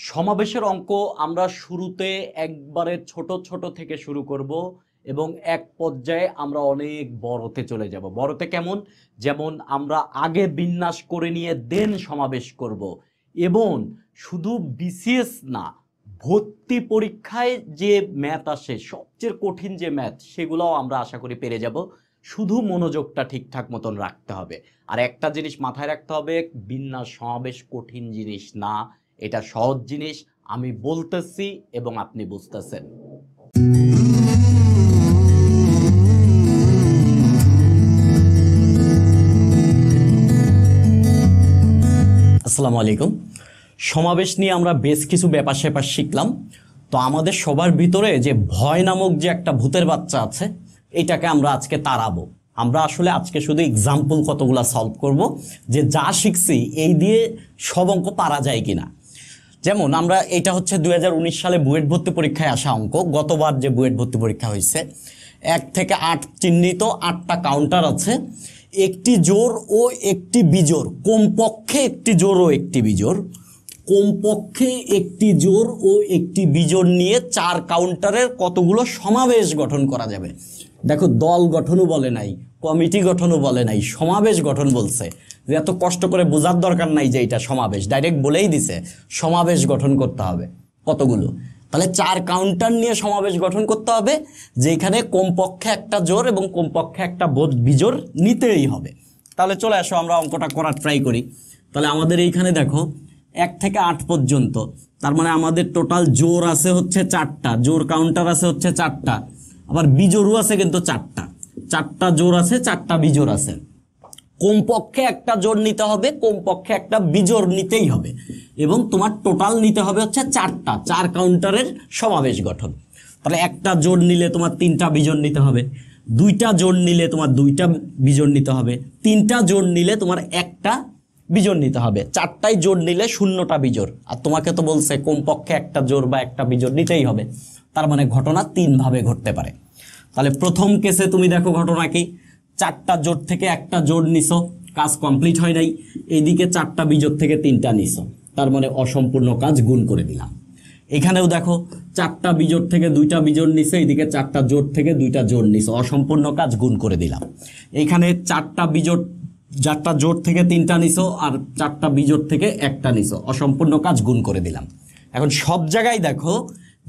সমাবেশের অঙ্ক আমরা শুরুতে একবারে ছোট ছোট থেকে শুরু করব এবং এক পর্যায়ে আমরা অনেক বড়তে চলে যাব। বড়তে কেমন? যেমন আমরা আগে বিন্যাস করে নিয়ে দেন সমাবেশ করব। এবং শুধু বিসিএস না, ভর্তি পরীক্ষায় যে ম্যাথ আসে, সবচেয়ে কঠিন যে ম্যাথ, সেগুলোও আমরা আশা করি পেরে যাব। শুধু মনোযোগটা ঠিকঠাক মতন রাখতে হবে। আর একটা জিনিস মাথায় রাখতে হবে, বিন্যাস সমাবেশ কঠিন জিনিস না, এটা সহজ জিনিস। আমি বলতেছি এবং আপনি বুঝতেছেন। আসসালামু আলাইকুম। সমাবেশ নিয়ে আমরা বেশ কিছু ব্যাপার স্যাপার শিখলাম। তো আমাদের সবার ভিতরে যে ভয় নামক যে একটা ভূতের বাচ্চা আছে, এটাকে আমরা আজকে তাড়াবো। আমরা আসলে আজকে শুধু এক্সাম্পল কতগুলা সলভ করব, যে যা শিখছি এই দিয়ে সব অঙ্ক পারা যায় কিনা। যেমন আমরা এটা হচ্ছে 2019 সালে বুয়েট ভর্তি পরীক্ষায় আসা অঙ্ক। গতবার যে বুয়েট ভর্তি পরীক্ষা হয়েছে, 1 থেকে 8 চিহ্নিত 8টা কাউন্টার আছে, একটি জোড় ও একটি বিজোড়, কমপক্ষে একটি জোড় ও একটি বিজোড়, কমপক্ষে একটি জোড় ও একটি বিজোড় নিয়ে 4 কাউন্টারের কতগুলো সমাবেশ গঠন করা যাবে। দেখো, দল গঠনও বলে নাই, কমিটি গঠনও বলে নাই, সমাবেশ গঠন বলছে। যে এত কষ্ট করে বোঝার দরকার নাই যে এটা সমাবেশ, ডাইরেক্ট বলেই দিছে সমাবেশ গঠন করতে হবে। কতগুলো? তাহলে 4 কাউন্টার নিয়ে সমাবেশ গঠন করতে হবে, যেখানে কমপক্ষে একটা জোড় এবং কমপক্ষে একটা বিজোড় নিতেই হবে। তাহলে চলে আসো আমরা অঙ্কটা করার ট্রাই করি। তাহলে আমাদের এইখানে দেখো 1 থেকে 8 পর্যন্ত, তার মানে আমাদের টোটাল জোড় আছে হচ্ছে 4টা, জোড় কাউন্টার আছে হচ্ছে 4টা, আবার বিজোড়ও আছে কিন্তু 4টা জোড় আছে, 4টা বিজোড় আছে। কমপক্ষে একটা জোড় নিতে হবে, কমপক্ষে একটা বিজোড় নিতেই হবে, এবং তোমার টোটাল নিতে হবে হচ্ছে 4 কাউন্টারের সমাবেশ গঠন। তাহলে একটা জোড় নিলে তোমার 3টা বিজোড় নিতে হবে, 2টা জোড় নিলে তোমার 2টা বিজোড় নিতে হবে, 3টা জোড় নিলে তোমার 1টা বিজোড় নিতে হবে, 4টাই জোড় নিলে 0টা বিজোড়। আর তোমাকে তো বলছে কমপক্ষে একটা জোড় বা একটা বিজোড় নিতেই হবে। তার মানে ঘটনা 3 ভাবে ঘটতে পারে। তাহলে প্রথম কেসে তুমি দেখো ঘটনা কি, 4টা জোড় থেকে একটা জোড় নিছো, কাজ কমপ্লিট হয় নাই। এইদিকে 4টা বিজোড় থেকে 3টা নিছো, তার মানে অসম্পূর্ণ কাজ, গুণ করে দিলাম। এখানেও দেখো 4টা বিজোড় থেকে 2টা বিজোড় নিছো, এইদিকে 4টা জোড় থেকে 2টা জোড় নিছো, অসম্পূর্ণ কাজ, গুণ করে দিলাম। এখানে 4টা জোড় থেকে 3টা নিছো, আর 4টা বিজোড় থেকে 1টা নিছো, অসম্পূর্ণ কাজ, গুণ করে দিলাম। এখন সব জায়গায় দেখো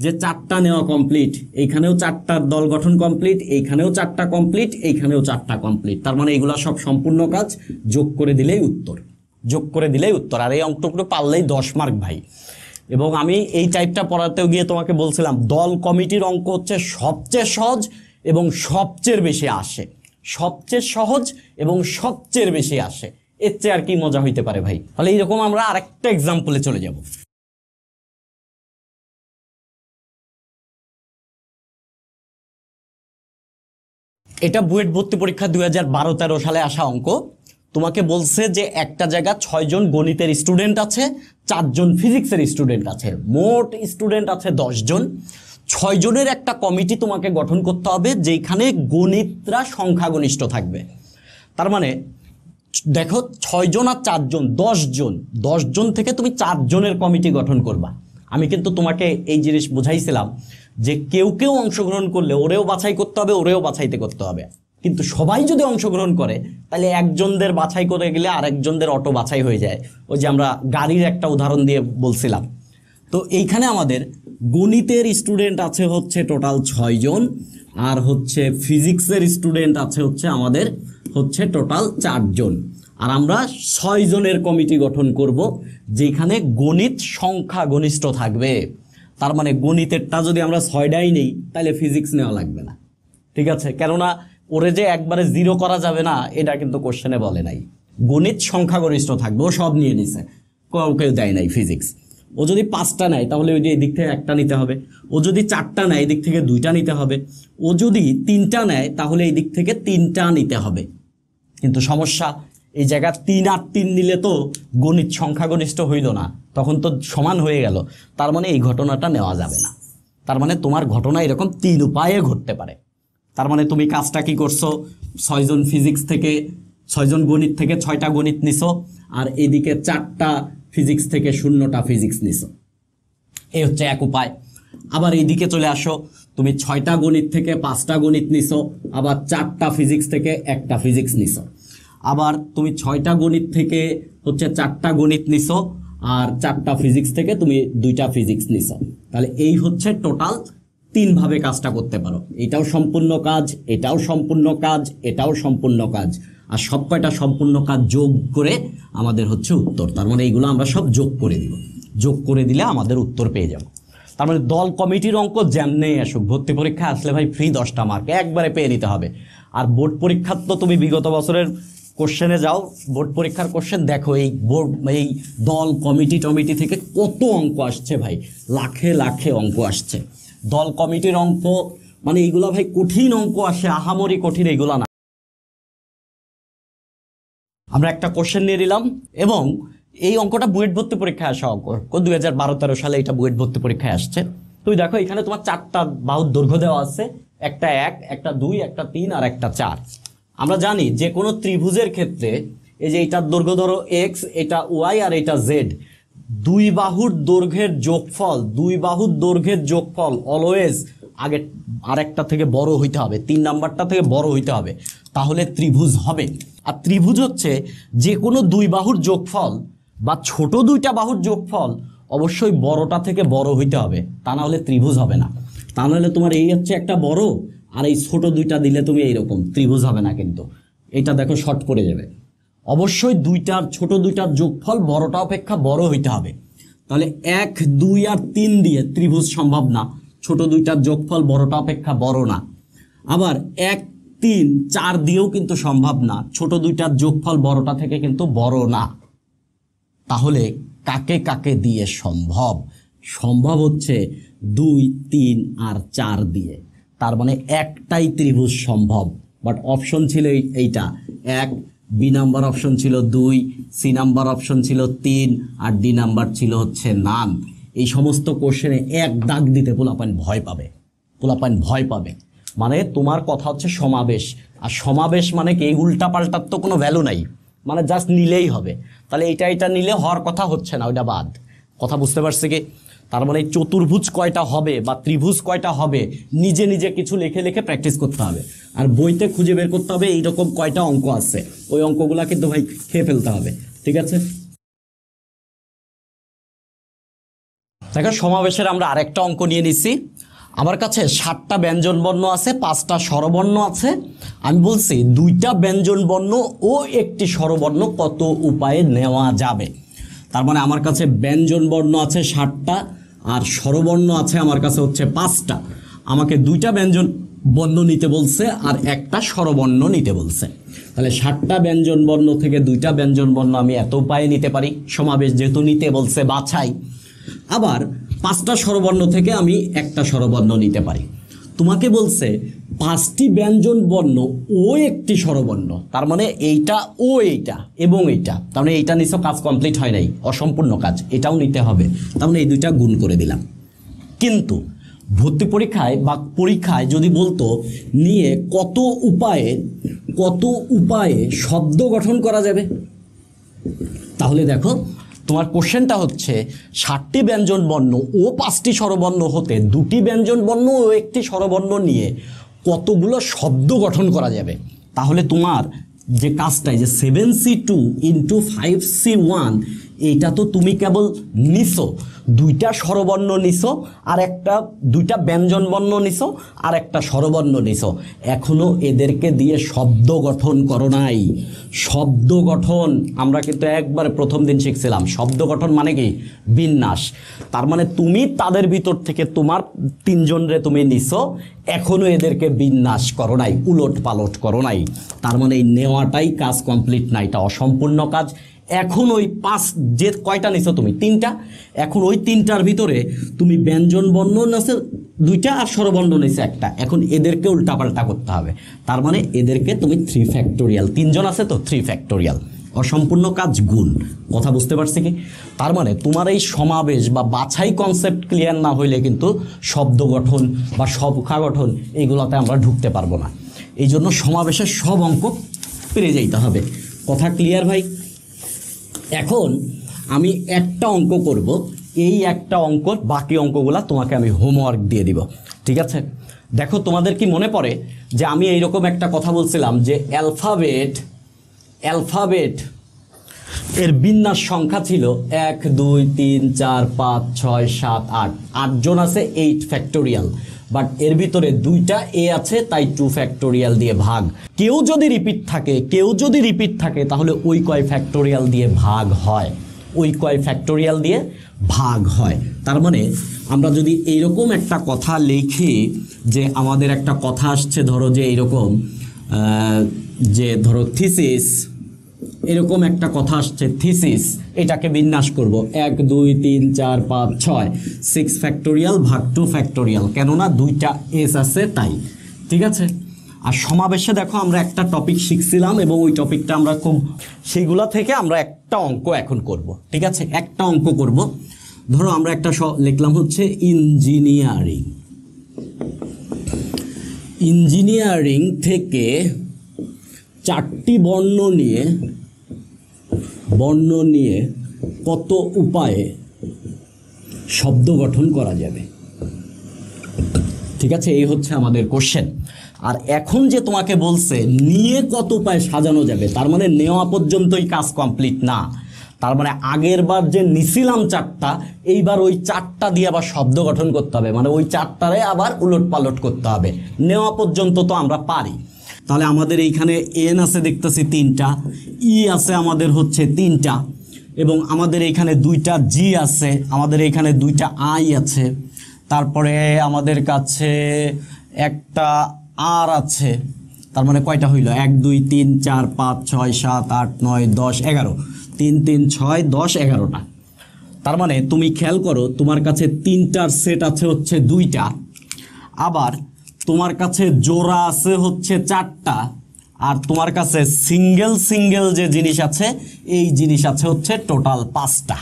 যে 4টা নেওয়া কমপ্লিট, এইখানেও 4টার দল গঠন কমপ্লিট, এইখানেও 4টা কমপ্লিট, এইখানেও 4টা কমপ্লিট। তার মানে এগুলা সব সম্পূর্ণ কাজ, যোগ করে দিলেই উত্তর, যোগ করে দিলেই উত্তর। আর এই অঙ্কটুকু পারলেই 10 মার্ক ভাই। এবং আমি এই টাইপটা পড়াতেও গিয়ে তোমাকে বলছিলাম, দল কমিটির অঙ্ক হচ্ছে সবচেয়ে সহজ এবং সবচেয়ে বেশি আসে, সবচেয়ে সহজ এবং সবচেয়ে বেশি আসে। এর চেয়ে আর কি মজা হইতে পারে ভাই। তাহলে এইরকম আমরা আরেকটা এক্সাম্পলে চলে যাব। এটা বুয়েট ভর্তি পরীক্ষা 2012-13 সালে আসা অঙ্ক। তোমাকে বলছে যে একটা জায়গা 6 জন গণিতের স্টুডেন্ট আছে, 4 জন ফিজিক্সের স্টুডেন্ট আছে, মোট স্টুডেন্ট আছে 10 জন। 6 জনের একটা কমিটি তোমাকে গঠন করতে হবে, যেখানে গণিতরা সংখ্যাগরিষ্ঠ থাকবে। তার মানে দেখো 6 জন আর 4 জন, 10 জন থেকে তুমি 4 জনের কমিটি গঠন করবা। আমি কিন্তু তোমাকে এই জিনিস বুঝাইছিলাম যে কেউ কেউ অংশগ্রহণ করলে ওরেও বাছাই করতে হবে, ওরেও বাছাইতে করতে হবে। কিন্তু সবাই যদি অংশগ্রহণ করে, তাহলে একজনদের বাছাই করে গেলে আরেকজনদের অটো বাছাই হয়ে যায়। ওই যে আমরা গাড়ির একটা উদাহরণ দিয়ে বলছিলাম। তো এইখানে আমাদের গণিতের স্টুডেন্ট আছে হচ্ছে টোটাল 6 জন, আর হচ্ছে ফিজিক্সের স্টুডেন্ট আছে হচ্ছে আমাদের হচ্ছে টোটাল 4 জন। আর আমরা 6 জনের কমিটি গঠন করব, যেখানে গণিত সংখ্যা ঘনিষ্ঠ থাকবে। তার মানে গণিতেরটা যদি আমরা 6টাই নেই, তাহলে ফিজিক্স নেওয়া লাগবে না, ঠিক আছে? কেননা ওরে যে একবারে 0 করা যাবে না, এটা কিন্তু কোশ্চেনে বলে নাই। গণিত সংখ্যাগরিষ্ঠ থাকবে, ও সব নিয়ে নিছে, কেউ দেয় নাই ফিজিক্স। ও যদি 5টা নেয়, তাহলে ওই যে এদিক থেকে 1টা নিতে হবে। ও যদি 4টা নেয়, এদিক থেকে 2টা নিতে হবে। ও যদি 3টা নেয়, তাহলে এই দিক থেকে 3টা নিতে হবে। কিন্তু সমস্যা, এই জায়গা 3 আর 3 নিলে তো গণিত সংখ্যাগরিষ্ঠ হইল না, তখন তো সমান হয়ে গেল। তার মানে এই ঘটনাটা নেওয়া যাবে না। তার মানে তোমার ঘটনা এরকম 3 উপায়ে ঘটতে পারে। তার মানে তুমি কাজটা কি করছো, 6 জন ফিজিক্স থেকে, 6 জন গণিত থেকে 6টা গণিত নিছো, আর এদিকে 4টা ফিজিক্স থেকে 0টা ফিজিক্স নিছো। এই হচ্ছে এক উপায়। আবার এইদিকে চলে আসো, তুমি 6টা গণিত থেকে 5টা গণিত নিছো, আবার 4টা ফিজিক্স থেকে 1টা ফিজিক্স নিছো, আবার তুমি 6টা গণিত থেকে হচ্ছে 4টা গণিত নিছো, আর 4টা ফিজিক্স থেকে তুমি 2টা ফিজিক্স নিছো। তাহলে এই হচ্ছে টোটাল 3 ভাবে কাজটা করতে পারো। এটাও সম্পূর্ণ কাজ, এটাও সম্পূর্ণ কাজ, এটাও সম্পূর্ণ কাজ, আর সব কয়টা সম্পূর্ণ কাজ যোগ করে আমাদের হচ্ছে উত্তর। তার মানে এইগুলো আমরা সব যোগ করে দিব, যোগ করে দিলে আমাদের উত্তর পেয়ে যাব। তার মানে দল কমিটির অঙ্ক যেমনেই আসুক, ভর্তি পরীক্ষা আসলে ভাই ফ্রি 10টা মার্ক একবারে পেয়ে নিতে হবে। আর বোর্ড পরীক্ষার তো তুমি বিগত বছরের কোশ্চেনে যাও, বোর্ড পরীক্ষার কোশ্চেন দেখো, এই দল কমিটি টমিটি থেকে কত অঙ্ক আসছে ভাই, লাখে লাখে অঙ্ক আসছে। দল কমিটির অঙ্ক মানে এইগুলা ভাই কঠিন অঙ্ক আসে, আহামরি কঠিন এইগুলা না। আমরা একটা কোশ্চেন নিয়ে নিলাম, এবং এই অঙ্কটা বুয়েট ভর্তি পরীক্ষায় আসা অঙ্ক, 2012-13 সালে এটা বুয়েট ভর্তি পরীক্ষায় আসছে। তুমি দেখো এখানে তোমার 4টা বাহুর দৈর্ঘ্য দেওয়া আছে, একটা 1, একটা 2, একটা 3 আর একটা 4। আমরা জানি যে কোনো ত্রিভুজের ক্ষেত্রে এই যে এটার দৈর্ঘ্য ধরো x, এটা y আর এটা z, দুই বাহুর দৈর্ঘ্যের যোগফল অলওয়েজ আগে আরেকটা থেকে বড় হইতে হবে, 3 নাম্বারটা থেকে বড় হইতে হবে, তাহলে ত্রিভুজ হবে। আর ত্রিভুজ হচ্ছে যে কোনো দুই বাহুর যোগফল বা ছোট দুইটা বাহুর যোগফল অবশ্যই বড়টা থেকে বড় হইতে হবে, তা না হলে ত্রিভুজ হবে না। তা নাহলে তোমার এই হচ্ছে একটা বড়, আর এই ছোট দুইটা দিলে তুমি এইরকম, ত্রিভুজ হবে না। কিন্তু এটা দেখো শর্ট পড়ে যাবে, অবশ্যই ছোট দুইটার যোগফল বড়টা অপেক্ষা বড় হইতে হবে। তাহলে 1, 2 আর 3 দিয়ে ত্রিভুজ সম্ভব না, ছোট দুইটার যোগফল বড়টা অপেক্ষা বড় না। আবার 1, 3, 4 দিয়েও কিন্তু সম্ভব না, ছোট দুইটার যোগফল বড়টা থেকে কিন্তু বড় না। তাহলে কাকে কাকে দিয়ে সম্ভব? সম্ভব হচ্ছে 2, 3 আর 4 দিয়ে। তার মানে একটাই ত্রিভুজ সম্ভব। বাট অপশন ছিল এইটা 1, বি নাম্বার অপশন ছিল 2, সি নাম্বার অপশন ছিল 3 আর ডি নাম্বার ছিল হচ্ছে নান। এই সমস্ত কোশ্চেনে এক দাগ দিতে পোলাপাইন ভয় পাবে। মানে তোমার কথা হচ্ছে সমাবেশ, আর সমাবেশ মানে কি উল্টা পাল্টার তো কোনো ভ্যালু নাই, মানে জাস্ট নিলেই হবে। তাহলে এটা নিলে হওয়ার কথা হচ্ছে না, ওইটা বাদ। কথা বুঝতে পারছি কি? তার মানে চতুর্ভুজ কয়টা হবে বা ত্রিভুজ কয়টা হবে নিজে নিজে কিছু লিখে লিখে প্র্যাকটিস করতে হবে, আর বইতে খুঁজে বের করতে হবে এইরকম কয়টা অঙ্ক আছে, ওই অঙ্কগুলা কিন্তু ভাই খেয়ে ফেলতে হবে। ঠিক আছে, দেখো সমাবেশের আমরা আরেকটা অঙ্ক নিয়ে নিছি। আমার কাছে 7টা ব্যঞ্জন বর্ণ আছে, 5টা স্বরবর্ণ আছে। আমি বলছি 2টা ব্যঞ্জন বর্ণ ও 1টি স্বরবর্ণ কত উপায়ে নেওয়া যাবে। তার মানে আমার কাছে ব্যঞ্জন বর্ণ আছে 7টা আর স্বরবর্ণ আছে আমার কাছে হচ্ছে 5টা। আমাকে 2টা ব্যঞ্জন বর্ণ নিতে বলছে আর একটা স্বরবর্ণ নিতে বলছে। তাহলে 7টা ব্যঞ্জন বর্ণ থেকে 2টা ব্যঞ্জন বর্ণ আমি এত উপায়ে নিতে পারি, সমাবেশ যেহেতু নিতে বলছে বাছাই। আবার 5টা স্বরবর্ণ থেকে আমি একটা স্বরবর্ণ নিতে পারি। তোমাকে বলছে 5টি ব্যঞ্জন বর্ণ ও 1টি স্বরবর্ণ, তার মানে এইটা ও এইটা এবং এইটা, তার মানে এইটা নিছো, কাজ কমপ্লিট হয় নাই, অসম্পূর্ণ কাজ, এটাও নিতে হবে। তার মানে এই 2টা গুণ করে দিলাম। কিন্তু ভর্তি পরীক্ষায় বা পরীক্ষায় যদি বলতো নিয়ে কত উপায়ে শব্দ গঠন করা যাবে, তাহলে দেখো তোমার কোশ্চেনটা হচ্ছে 7টি ব্যঞ্জন বর্ণ ও 5টি স্বরবর্ণ হতে 2টি ব্যঞ্জন বর্ণ ও 1টি স্বরবর্ণ নিয়ে কতগুলো শব্দ গঠন করা যাবে। তাহলে তোমার যে কাজটাই যে 7C2 × 5C1, এইটা তো তুমি কেবল নিছো, 2টা স্বরবর্ণ নিছো আর 2টা ব্যঞ্জন বর্ণ নিছো আর একটা স্বরবর্ণ নিছো, এখনো এদেরকে দিয়ে শব্দ গঠন করো নাই। শব্দ গঠন আমরা কিন্তু একবারে প্রথম দিন শিখছিলাম। শব্দ গঠন মানে কি? বিন্যাস। তার মানে তুমি তাদের ভিতর থেকে তোমার 3 জনরে তুমি নিছো, এখনো এদেরকে বিন্যাস করো নাই, উলট পালট করো নাই। তার মানে এই নেওয়াটাই কাজ কমপ্লিট না, এটা অসম্পূর্ণ কাজ। এখন ওই 5 যে কয়টা নিছো তুমি 3টা, এখন ওই 3টার ভিতরে তুমি ব্যঞ্জন বর্ণ আছে 2টা আর স্বরবর্ণ নিছে একটা, এখন এদেরকে উল্টাপাল্টা করতে হবে। তার মানে এদেরকে তুমি 3 ফ্যাক্টোরিয়াল, 3 জন আছে তো 3 ফ্যাক্টোরিয়াল, অসম্পূর্ণ কাজ গুণ। কথা বুঝতে পারছি কি? তার মানে তোমার এই সমাবেশ বা বাছাই কনসেপ্ট ক্লিয়ার না হইলে কিন্তু শব্দ গঠন বা সংখ্যা গঠন এইগুলোতে আমরা ঢুকতে পারবো না। এই জন্য সমাবেশের সব অঙ্ক পেরে যাইতে হবে। কথা ক্লিয়ার ভাই? এখন আমি একটা অঙ্ক করব, এই একটা অঙ্ক, বাকি অঙ্কগুলা তোমাকে আমি হোমওয়ার্ক দিয়ে দিব, ঠিক আছে? দেখো তোমাদের কি মনে পড়ে যে আমি এইরকম একটা কথা বলছিলাম যে অ্যালফাবেট এর বিন্যাস সংখ্যা ছিল 1 2 3 4 5 6 7 8, 8জন আছে 8 ফ্যাক্টোরিয়াল, বাট এর ভিতরে 2টা এ আছে, তাই 2 ফ্যাক্টোরিয়াল দিয়ে ভাগ। কেউ যদি রিপিট থাকে তাহলে ওই কয় ফ্যাক্টোরিয়াল দিয়ে ভাগ হয়, তার মানে আমরা যদি এইরকম একটা কথা লিখি যে আমাদের একটা কথা আসছে, ধরো যে এইরকম যে ধরো থিসিস, এরকম একটা কথা আসছে থিসিস, এটাকে বিন্যাস করব 1 2 3 4 5 6, 6 ফ্যাক্টোরিয়াল ভাগ 2 ফ্যাক্টোরিয়াল, কেননা 2টা এস আছে তাই, ঠিক আছে? আর সমাবেশে দেখো আমরা একটা টপিক শিখছিলাম এবং ওই টপিকটা আমরা সেইগুলা থেকে আমরা একটা অঙ্ক এখন করব, ঠিক আছে? একটা অঙ্ক করব। ধরো আমরা একটা লিখলাম হচ্ছে ইঞ্জিনিয়ারিং থেকে 4টি বর্ণ নিয়ে কত উপায়ে শব্দ গঠন করা যাবে, ঠিক আছে? এই হচ্ছে আমাদের কোশ্চেন। আর এখন যে তোমাকে বলছে নিয়ে কত উপায়ে সাজানো যাবে, তার মানে নেওয়া পর্যন্তই কাজ কমপ্লিট না, তার মানে আগের বার যে নিছিলাম 4টা, এইবার ওই 4টা দিয়ে আবার শব্দ গঠন করতে হবে, মানে ওই 4টারে আবার উলট পালট করতে হবে। নেওয়া পর্যন্ত তো আমরা পারি। তাহলে আমাদের এইখানে এন আছে দেখতেছি 3টা, ই আছে আমাদের হচ্ছে 3টা, এবং আমাদের এইখানে 2টা জি আছে, আমাদের এইখানে 2টা আই আছে, তারপরে আমাদের কাছে একটা আর আছে, তার মানে কয়টা হইল? 1 2 3 4 5 6 7 8 9 10 11, 3 3 6 10 11টা। তার মানে তুমি খেয়াল করো, তোমার কাছে 3টার সেট আছে হচ্ছে 2টা, আবার তোমার কাছে জোড়া আছে হচ্ছে 4টা, আর তোমার কাছে সিঙ্গেল যে জিনিস আছে এই জিনিস আছে হচ্ছে টোটাল 5টা।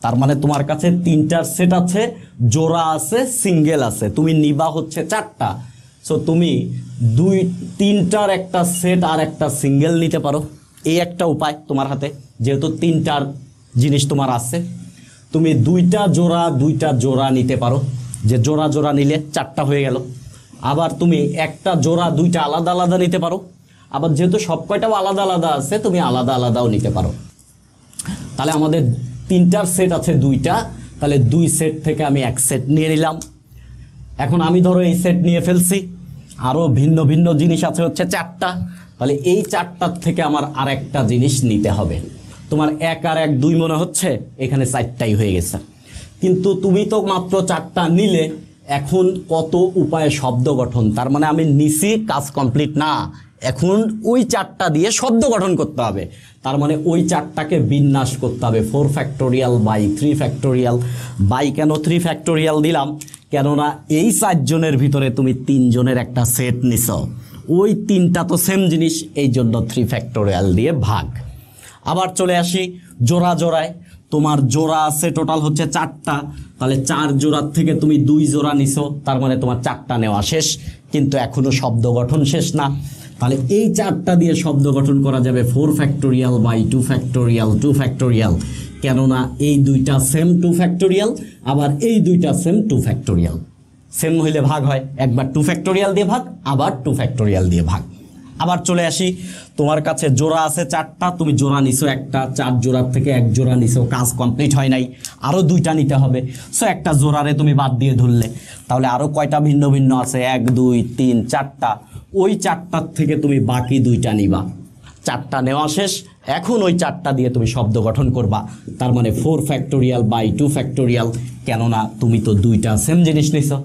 তার মানে তোমার কাছে 3টার সেট আছে, জোড়া আছে, সিঙ্গেল আছে, তুমি নিবা হচ্ছে 4টা। সো তুমি 3টার একটা সেট আর একটা সিঙ্গেল নিতে পারো, এই একটা উপায় তোমার হাতে, যেহেতু 3টার জিনিস তোমার আছে। তুমি 2টা জোড়া নিতে পারো, যে জোড়া নিলে 4টা হয়ে গেল। আবার তুমি একটা জোড়া 2টা আলাদা নিতে পারো, আবার যেহেতু সব কয়টাও আলাদা আছে তুমি আলাদাও নিতে পারো। তাহলে আমাদের 3টার সেট আছে 2টা, তাহলে 2 সেট থেকে আমি 1 সেট নিয়ে নিলাম। এখন আমি ধরো এই সেট নিয়ে ফেলছি, আরও ভিন্ন জিনিস আছে হচ্ছে 4টা, তাহলে এই 4টার থেকে আমার আরেকটা জিনিস নিতে হবে। তোমার 1 আর 1 2 মনে হচ্ছে, এখানে 4টাই হয়ে গেছে, কিন্তু তুমি তো মাত্র 4টা নিলে, এখন কত উপায়ে শব্দ গঠন, তার মানে আমি নিছি, কাজ কমপ্লিট না, এখন ওই 4টা দিয়ে শব্দ গঠন করতে হবে। তার মানে ওই 4টাকে বিন্যাস করতে হবে 4 ফ্যাক্টোরিয়াল বাই 3 ফ্যাক্টোরিয়াল। বাই কেন 3 ফ্যাক্টোরিয়াল দিলাম? কেননা এই 4 জনের ভিতরে তুমি 3 জনের একটা সেট নিছ, ওই 3টা তো সেম জিনিস, এই জন্য 3 ফ্যাক্টোরিয়াল দিয়ে ভাগ। আবার চলে আসি জোড়ায়, তোমার জোড়া আছে টোটাল হচ্ছে 4টা, তাহলে 4 জোড়ার থেকে তুমি 2 জোড়া নিছো, তার মানে তোমার 4টা নেওয়া শেষ, কিন্তু এখনো শব্দ গঠন শেষ না। তাহলে এই 4টা দিয়ে শব্দ গঠন করা যাবে 4 ফ্যাক্টোরিয়াল বাই 2 ফ্যাক্টোরিয়াল, কেননা এই 2টা সেম 2 ফ্যাক্টোরিয়াল, আবার এই 2টা সেম 2 ফ্যাক্টোরিয়াল। সেম হইলে ভাগ হয়, একবার 2 ফ্যাক্টোরিয়াল দিয়ে ভাগ, আবার 2 ফ্যাক্টোরিয়াল দিয়ে ভাগ। আবার চলে আসি, তোমার কাছে জোড়া আছে 4টা, তুমি জোড়া নিছো একটা, 4 জোড়ার থেকে 1 জোড়া নিছো, কাজ কমপ্লিট হয় নাই, আরও 2টা নিতে হবে। সো একটা জোড়ারে তুমি বাদ দিয়ে ধরলে, তাহলে আরও কয়টা ভিন্ন আছে? 1 2 3 4টা, ওই 4টার থেকে তুমি বাকি 2টা নিবা। 4টা নেওয়া শেষ, এখন ওই 4টা দিয়ে তুমি শব্দ গঠন করবা, তার মানে 4 ফ্যাক্টোরিয়াল বাই 2 ফ্যাক্টোরিয়াল, কেননা তুমি তো 2টা সেম জিনিস নিছো।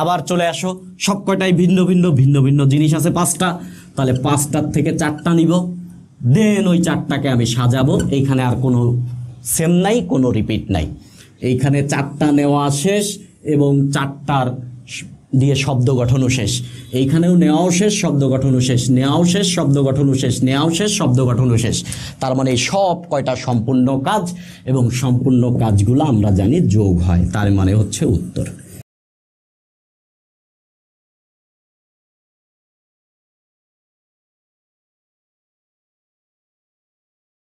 আবার চলে আসো, সব কয়টাই ভিন্ন জিনিস আছে 5টা, তাহলে 5টার থেকে 4টা নিব, দেন ওই 4টাকে আমি সাজাবো। এইখানে আর কোনো সেম নাই, কোনো রিপিট নাই, এইখানে 4টা নেওয়া শেষ এবং 4টার দিয়ে শব্দ গঠনও শেষ, এইখানেও নেওয়াও শেষ, শব্দ গঠনও শেষ, নেওয়াও শেষ, শব্দ গঠনও শেষ, নেওয়াও শেষ, শব্দ গঠনও শেষ। তার মানে এই সব কয়টা সম্পূর্ণ কাজ, এবং সম্পূর্ণ কাজগুলো আমরা জানি যোগ হয়, তার মানে হচ্ছে উত্তর।